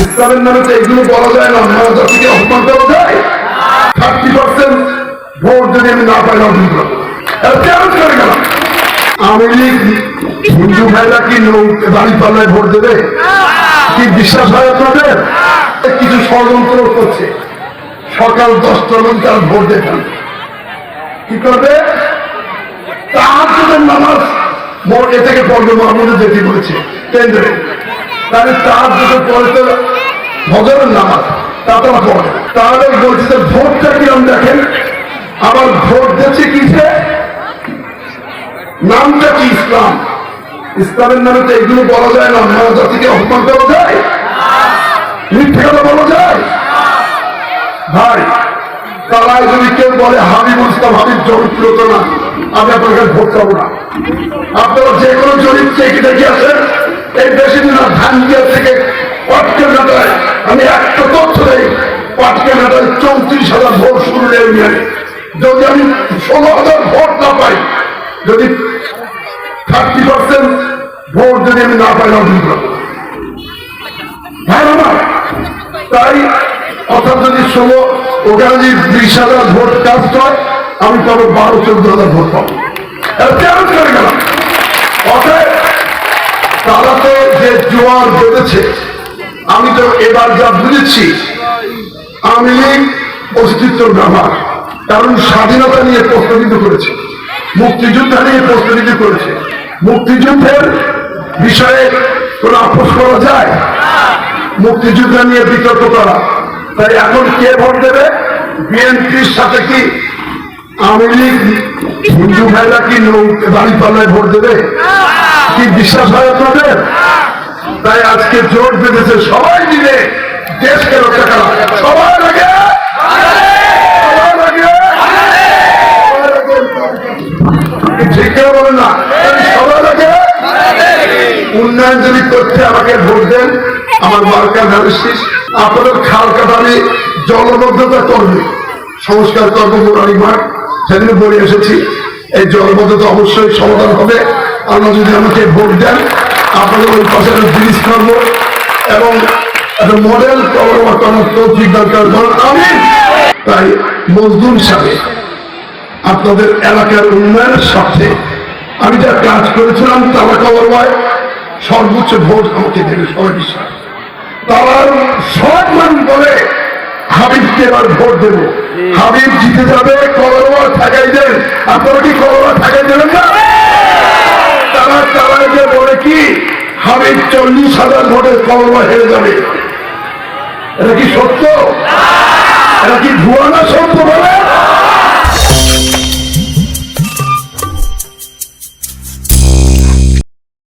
ইসলামের নামে তো এগুলো বলা যায় না, মানব জাতিকে অপমান করা যায়। 30% ভোট যদি আমি না পাই রাজনীতি করবো, চ্যালেঞ্জ করে গেলাম। আওয়ামী লীগ হিন্দু ভাইরা কি দাঁড়ি পাল্লায় ভোট দেবে? কি বিশ্বাস হয় আপনাদের? কিছু ষড়যন্ত্র করছে, সকাল 10টার মধ্যে তারা ভোট দেখান কি করবে? তাহাজ্জুদের নামাজ এ থেকে পড়বে, মাহমুদে যেতে বলেছে কেন্দ্রে, তাহলে তাহাজ্জুদের পরে তো ফজরের নামাজ তা তারা পড়ে। তাহলে বলছে যে ভোটটা কিরম দেখেন, আবার ভোট দিচ্ছে কিসে, নামটা কি ইসলাম। ইসলামের নামে তো এগুলো বলা যায় না, মানব জাতিকে অপমান করা যায়, মিথ্যে কথা বলা যায়। ভাই তারা যদি কেউ বলে হাবিবুল ইসলাম হাবিব চরিত্র তো না, আমি আপনার কাছে ভোট চাবো না। আপনারা যে কোনো জরিপ চেয়ে দেখে আসেন, এই বেশি দিন ধানকিয়া থেকে পাটকেল ঘাটায় আমি একটা তথ্য দেই, পাটকেল ঘাটায় 34,000 ভোট শুরু নিয়ে, যদি আমি 16,000 ভোট না পাই, যদি 30% ভোট যদি আমি না পাই রাজনীতি করবো। হ্যাঁ আমার তাই অর্থাৎ যদি 16 ওখানে যদি 20,000 ভোট কাস্ট হয়, আমি পাবো 12-14,000 ভোট পাবো, চ্যালেঞ্জ করে গেলাম। অতএব তারা তো যে জোয়ার বেঁধেছে, আমি তো এবার যা বুঝেছি আওয়ামী লীগ অস্তিত্বের ব্যবহার, কারণ স্বাধীনতা নিয়ে প্রশ্নবিদ্ধ করেছে, মুক্তিযুদ্ধ নিয়ে প্রশ্নবিদ্ধ করেছে। মুক্তিযুদ্ধের বিষয়ে কোন আপোষ করা যায়? মুক্তিযুদ্ধ নিয়ে বিতর্ক করা, তাই এখন কে ভোট দেবে? বিএনপির সাথে কি আওয়ামী লীগ হিন্দু ভাইরা কি দাঁড়ি পাল্লায় ভোট দেবে? কি বিশ্বাস হয় আপনাদের? তাই আজকে জোট বেঁধেছে সবাই মিলে দেশকে রক্ষা করা। সবাই লাগে ঠিক বলে না, সবাই লাগে। উন্নয়ন যদি করতে আমাকে ভোট দেন, আমার মার্কা ধানের। আপনাদের খাল কাটালি জলবদ্ধতা করবে, সংস্কার করবো মোরারি মাঠ, সেদিন বলে এসেছি এই জলবদ্ধতা অবশ্যই সমাধান হবে। আপনারা যদি আমাকে ভোট দেন, আপনাদের ওই পাশে ব্রিজ করবো এবং একটা মডেল তৌফিক দরকার আমি। তাই মজদুর হিসাবে আপনাদের এলাকার উন্নয়নের স্বার্থে আমি যা কাজ করেছিলাম তারা কবরবায় সর্বোচ্চ ভোট আমাকে দেবে সবাই বিশ্বাস। তারা সব মানুষ বলে হাবিবকে এবার ভোট দেব, হাবিব জিতে যাবে, কবরবা ঠাকাই দেন। আপনারা কি কবরবা ঠাকাই দেবেন না? তারা যে বলে কি হাবিব 40,000 ভোটে কবরবা হেরে যাবে, এটা কি সত্য? এটা কি ভুয়া না সত্য বলে?